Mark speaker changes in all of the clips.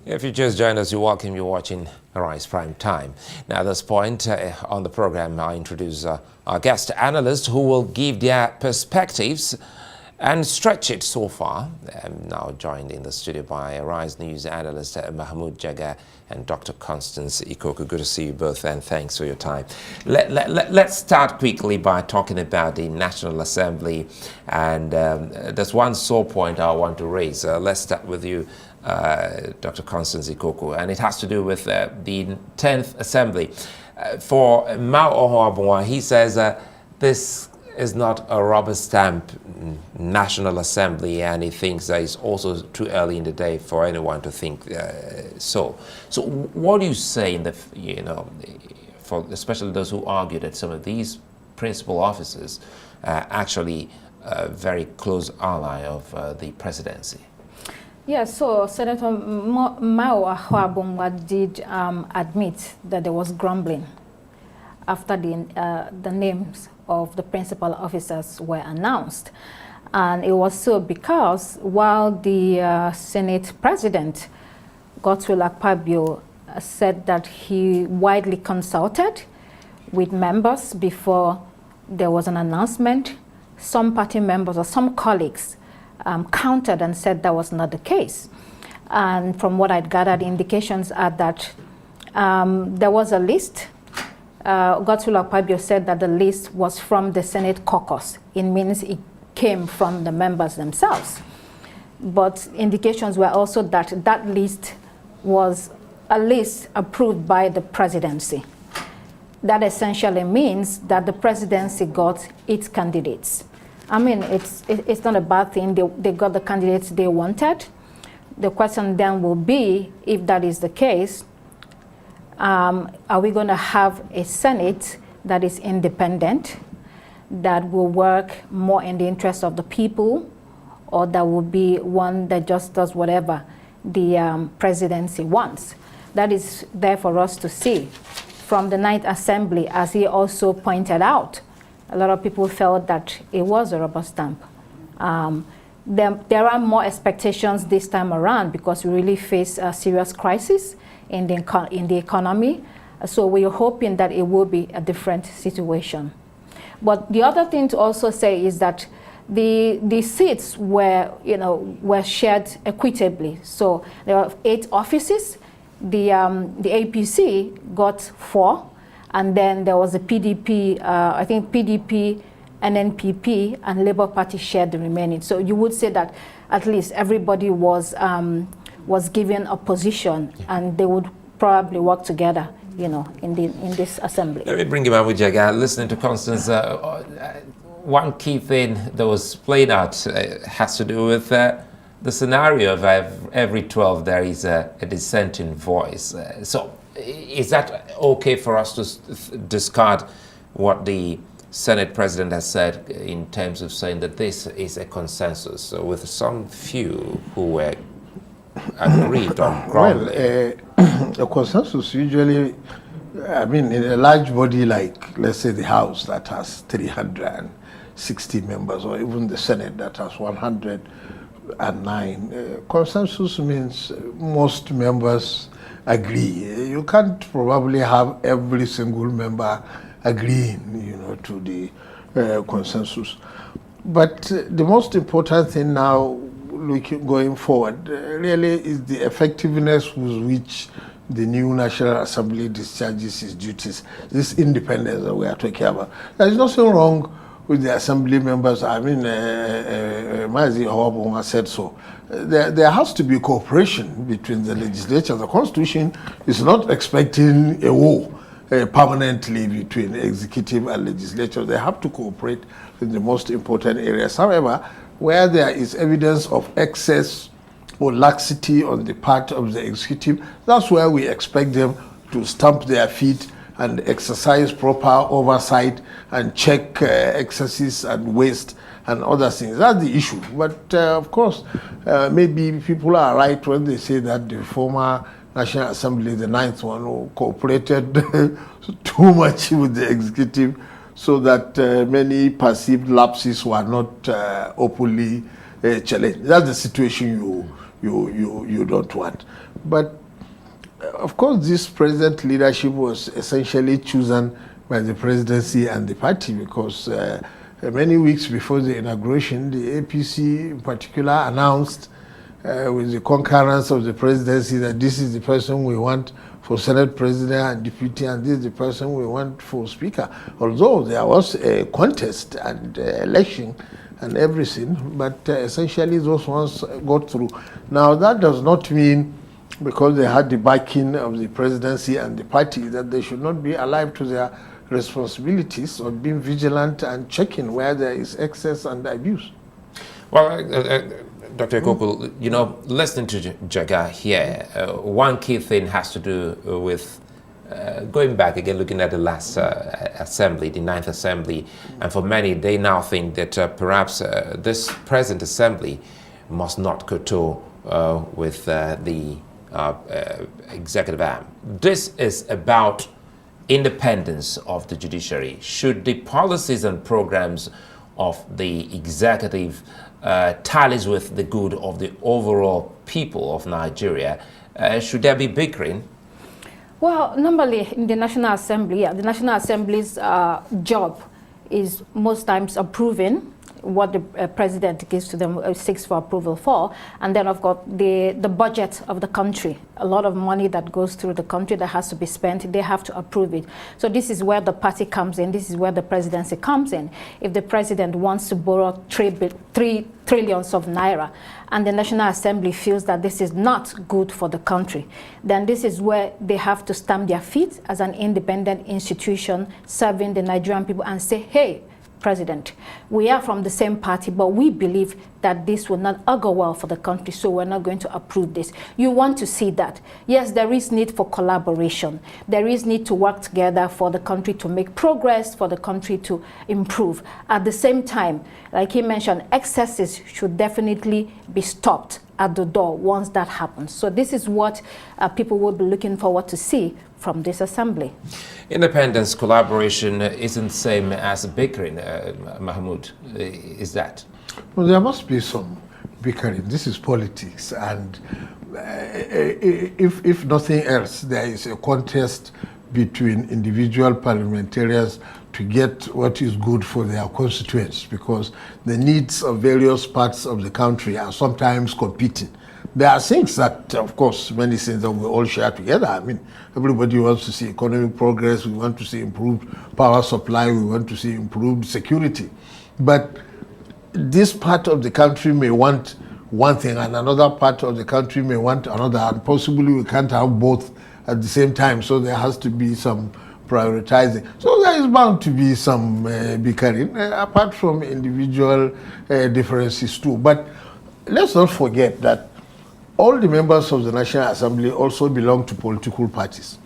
Speaker 1: If you just joined us, you're welcome. You're watching Arise Prime Time. Now, at this point on the program, I introduce our guest analysts who will give their perspectives and stretch it so far. I'm now joined in the studio by Arise News analyst Mahmoud Jaga and Dr. Constance Ikokwu. Good to see you both, and thanks for your time. Let's start quickly by talking about the National Assembly, and there's one sore point I want to raise. Let's start with you, Dr. Constance Ikokwu, and it has to do with the 10th Assembly. For Mao Ohoabunwa, he says this is not a rubber stamp National Assembly, and he thinks that it's also too early in the day for anyone to think so. So what do you say in the, for especially those who argue that some of these principal officers are actually a very close ally of the presidency?
Speaker 2: Yes, so Senator Mao Ohoabunwa did admit that there was grumbling after the names of the principal officers were announced. And it was so because while the Senate President, Godswill Akpabio, said that he widely consulted with members before there was an announcement, some party members or some colleagues countered and said that was not the case. And from what I'd gathered, indications are that there was a list. Godswill Akpabio said that the list was from the Senate caucus. It means it came from the members themselves. But indications were also that that list was a list approved by the presidency. That essentially means that the presidency got its candidates. I mean, it's not a bad thing. They got the candidates they wanted. The question then will be, if that is the case, are we going to have a Senate that is independent, that will work more in the interest of the people, or that will be one that just does whatever the presidency wants? That is there for us to see. From the 9th Assembly, as he also pointed out, a lot of people felt that it was a rubber stamp. There are more expectations this time around because we really face a serious crisis in the economy. So we are hoping that it will be a different situation. But the other thing to also say is that the seats were shared equitably. So there are 8 offices. The APC got 4, and then there was a PDP. I think PDP, NNPP, and Labour Party shared the remaining. So you would say that at least everybody was given a position, and they would probably work together, in this assembly.
Speaker 1: Let me bring you back with Jaga. Listening to Constance, one key thing that was played out has to do with the scenario of every 12 there is a dissenting voice. So is that okay for us to discard what the Senate President has said in terms of saying that this is a consensus, so with some few who were agreed on grumbling?
Speaker 3: Well, a consensus usually, I mean, in a large body like, let's say, the House that has 360 members, or even the Senate that has 109, consensus means most members agree. You can't probably have every single member agreeing, to the consensus. But the most important thing now, going forward, really is the effectiveness with which the new National Assembly discharges its duties, this independence that we are talking about. There is nothing wrong with the assembly members. I mean, Mazi Ohoabunwa said so. There has to be cooperation between the legislature. The Constitution is not expecting a war permanently between executive and legislature. They have to cooperate in the most important areas. However, where there is evidence of excess or laxity on the part of the executive, that's where we expect them to stamp their feet and exercise proper oversight and check excesses and waste and other things. That's the issue. But of course, maybe people are right when they say that the former National Assembly, the 9th one, cooperated too much with the executive, so that many perceived lapses were not openly challenged. That's the situation you don't want. But of course, this present leadership was essentially chosen by the presidency and the party, because many weeks before the inauguration, the APC in particular announced with the concurrence of the presidency that this is the person we want for Senate President and Deputy, and this is the person we want for Speaker. Although there was a contest and election and everything, but essentially those ones got through. Now that does not mean, because they had the backing of the presidency and the party, that they should not be alive to their responsibilities of being vigilant and checking where there is excess and abuse.
Speaker 1: Well, Dr. Ikokwu, you know, listening to Jaga here, one key thing has to do with going back again, looking at the last assembly, the 9th assembly, and for many, they now think that perhaps this present assembly must not kowtow with the executive arm. This is about independence of the judiciary. Should the policies and programs of the executive tallies with the good of the overall people of Nigeria, should there be bickering?
Speaker 2: Well, normally in the National Assembly, the National Assembly's job is most times approving what the president gives to them, seeks for approval for, and then of course the budget of the country, a lot of money that goes through the country that has to be spent, they have to approve it. So this is where the party comes in, this is where the presidency comes in. If the president wants to borrow 3 trillions of naira, and the National Assembly feels that this is not good for the country, then this is where they have to stamp their feet as an independent institution serving the Nigerian people and say, hey, President, we are from the same party, but we believe that this will not augur well for the country, so we're not going to approve this. You want to see that. Yes, there is need for collaboration. There is need to work together for the country to make progress, for the country to improve. At the same time, like he mentioned, excesses should definitely be stopped at the door once that happens. So this is what people will be looking forward to see from this assembly.
Speaker 1: Independence, collaboration isn't the same as bickering, Mahmoud, is that?
Speaker 3: Well, there must be some bickering. This is politics, and if nothing else, there is a contest between individual parliamentarians to get what is good for their constituents, because the needs of various parts of the country are sometimes competing. There are things that, of course, many things that we all share together. I mean, everybody wants to see economic progress, we want to see improved power supply, we want to see improved security. But this part of the country may want one thing and another part of the country may want another, and possibly we can't have both at the same time, so there has to be some prioritizing. So there is bound to be some bickering, apart from individual differences too. But let's not forget that all the members of the National Assembly also belong to political parties.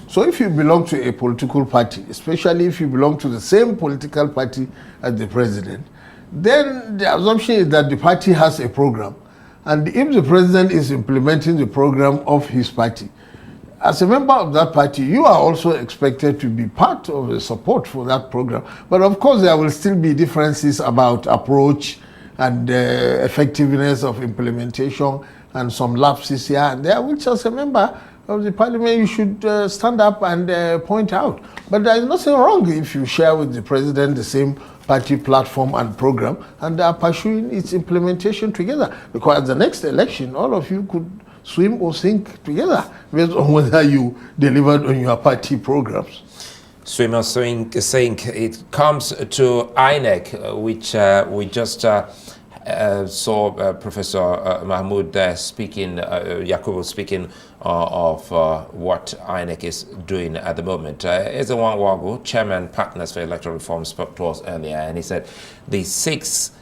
Speaker 3: So if you belong to a political party, especially if you belong to the same political party as the president, then the assumption is that the party has a program. And if the president is implementing the program of his party, as a member of that party, you are also expected to be part of the support for that program. But of course, there will still be differences about approach and effectiveness of implementation, and some lapses here and there, which as a member of the parliament you should stand up and point out. But there is nothing wrong if you share with the president the same party platform and program and are pursuing its implementation together. Because at the next election, all of you could swim or sink together based on whether you delivered on your party programs.
Speaker 1: Swim or sink, it comes to INEC, which we just saw Professor Mahmoud speaking, Yakubu speaking of what INEC is doing at the moment. Ezewan Wagu, Chairman Partners for Electoral Reform, spoke to us earlier, and he said the 6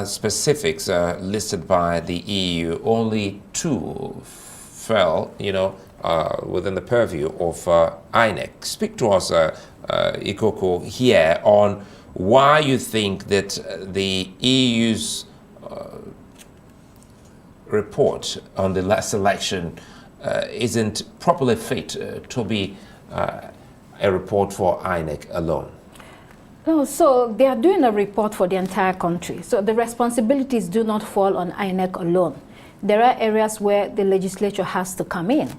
Speaker 1: specifics listed by the EU, only 2 fell, within the purview of INEC. Speak to us, Ikokwu, here on why you think that the EU's report on the last election isn't properly fit to be a report for INEC alone.
Speaker 2: No, so they are doing a report for the entire country. So the responsibilities do not fall on INEC alone. there are areas where the legislature has to come in.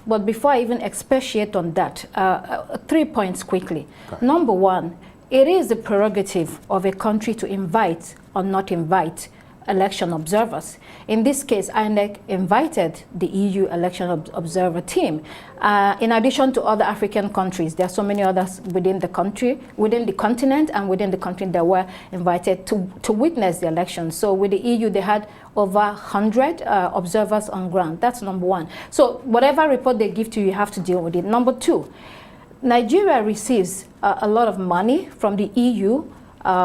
Speaker 2: But before I even expatiate on that, 3 points quickly. Okay. Number one, it is the prerogative of a country to invite or not invite election observers. In this case, INEC invited the EU election observer team. In addition to other African countries, there are so many others within the country, within the continent and within the country that were invited to witness the election. So with the EU, they had over 100 observers on ground. That's number one. So whatever report they give to you, you have to deal with it. Number two, Nigeria receives a lot of money from the EU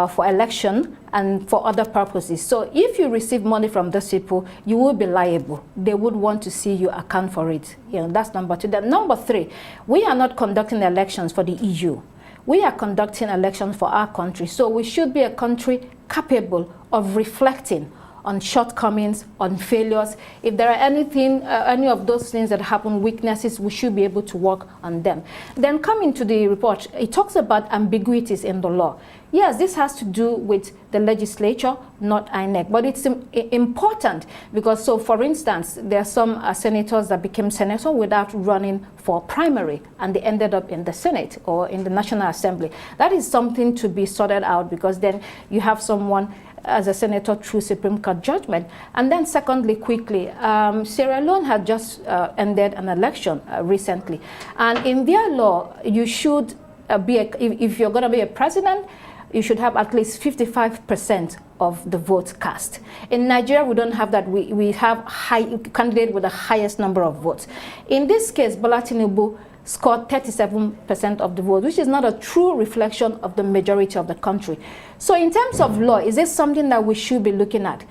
Speaker 2: for election and for other purposes. So if you receive money from those people, you will be liable. They would want to see you account for it. That's number two. Then number three, we are not conducting elections for the EU. We are conducting elections for our country. So we should be a country capable of reflecting on shortcomings, on failures. If there are any of those things that happen, weaknesses, we should be able to work on them. Then coming to the report, it talks about ambiguities in the law. Yes, this has to do with the legislature, not INEC, but it's important because, so for instance, there are some senators that became senator without running for primary and they ended up in the Senate or in the National Assembly. That is something to be sorted out because then you have someone as a senator through Supreme Court judgment. And then secondly, quickly, Sierra Leone had just ended an election recently. And in their law, you should if you're going to be a president, you should have at least 55% of the votes cast. In Nigeria, we don't have that. We have high candidate with the highest number of votes. In this case, Bola Tinubu scored 37% of the vote, which is not a true reflection of the majority of the country. So in terms of law, is this something that we should be looking at?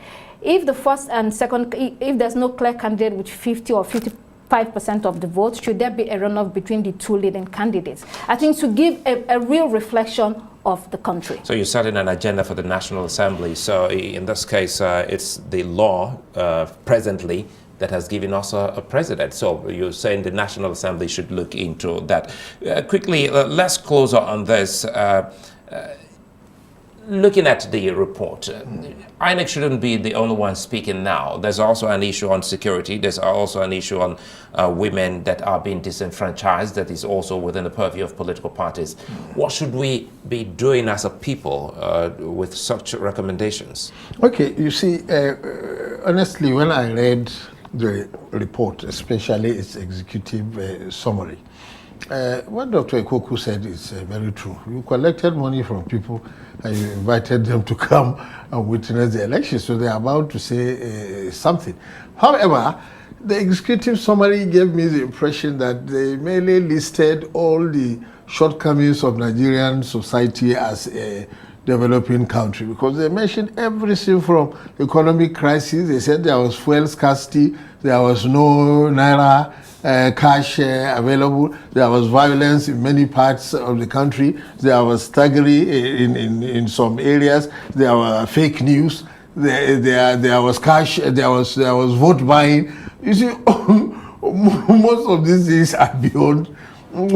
Speaker 2: If the first and second, if there's no clear candidate with 50 or 55% of the votes, should there be a runoff between the two leading candidates? I think to give a real reflection of the country. So
Speaker 1: you're setting an agenda for the National Assembly. So in this case, it's the law presently that has given us a president. So you're saying the National Assembly should look into that. Quickly, let's close on this. Looking at the report, INEC shouldn't be the only one speaking now. There's also an issue on security. There's also an issue on women that are being disenfranchised that is also within the purview of political parties. What should we be doing as a people with such recommendations?
Speaker 3: Okay, you see, honestly, when I read the report, especially its executive summary, what Dr. Ikokwu said is very true. You collected money from people and you invited them to come and witness the election, so they are about to say something. However, the executive summary gave me the impression that they merely listed all the shortcomings of Nigerian society as a developing country, because they mentioned everything from economic crisis. They said there was fuel scarcity, there was no naira cash available, there was violence in many parts of the country, there was thuggery in some areas, there were fake news, there was cash, there was vote buying. You see, most of these things are beyond,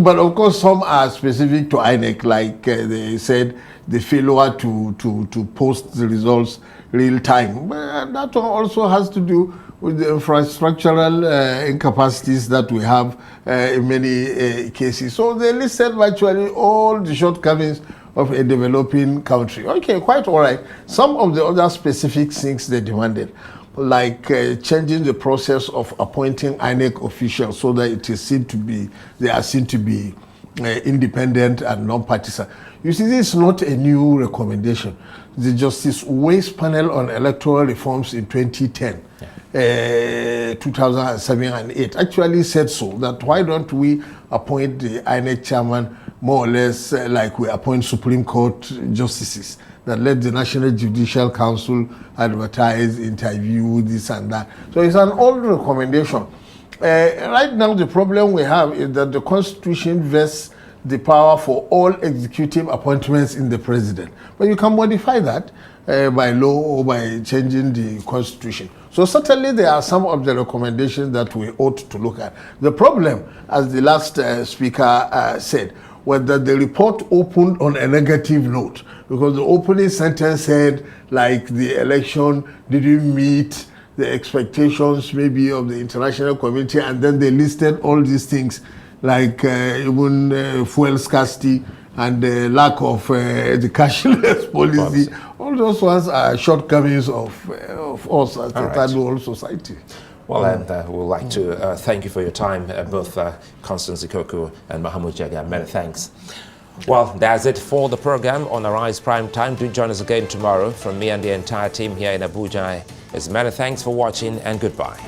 Speaker 3: but of course some are specific to INEC, like they said, the failure to post the results real time. But that one also has to do with the infrastructural incapacities that we have in many cases. So they listed virtually all the shortcomings of a developing country. Okay, quite all right. Some of the other specific things they demanded, like changing the process of appointing INEC officials so that it is seen to be, they are seen to be independent and non-partisan. You see, this is not a new recommendation. The Justice Ways Panel on Electoral Reforms in 2010, 2007 and 8 actually said so, that why don't we appoint the INEC chairman more or less like we appoint Supreme Court justices, that let the National Judicial Council advertise, interview, this and that. So it's an old recommendation. Right now, the problem we have is that the Constitution vests the power for all executive appointments in the president. But you can modify that by law or by changing the Constitution. So certainly there are some of the recommendations that we ought to look at. The problem, as the last speaker said, was that the report opened on a negative note, because the opening sentence said, like, the election didn't meet the expectations maybe of the international community, and then they listed all these things like even fuel scarcity and the lack of the cashless policy. All those ones are shortcomings of us as a third world society.
Speaker 1: Well, and we'd like to thank you for your time, both Constance Ikokwu and Mahamud Jega. Many thanks. Well, that's it for the program on Arise Prime Time. Do join us again tomorrow. From me and the entire team here in Abuja, it's many thanks for watching and goodbye.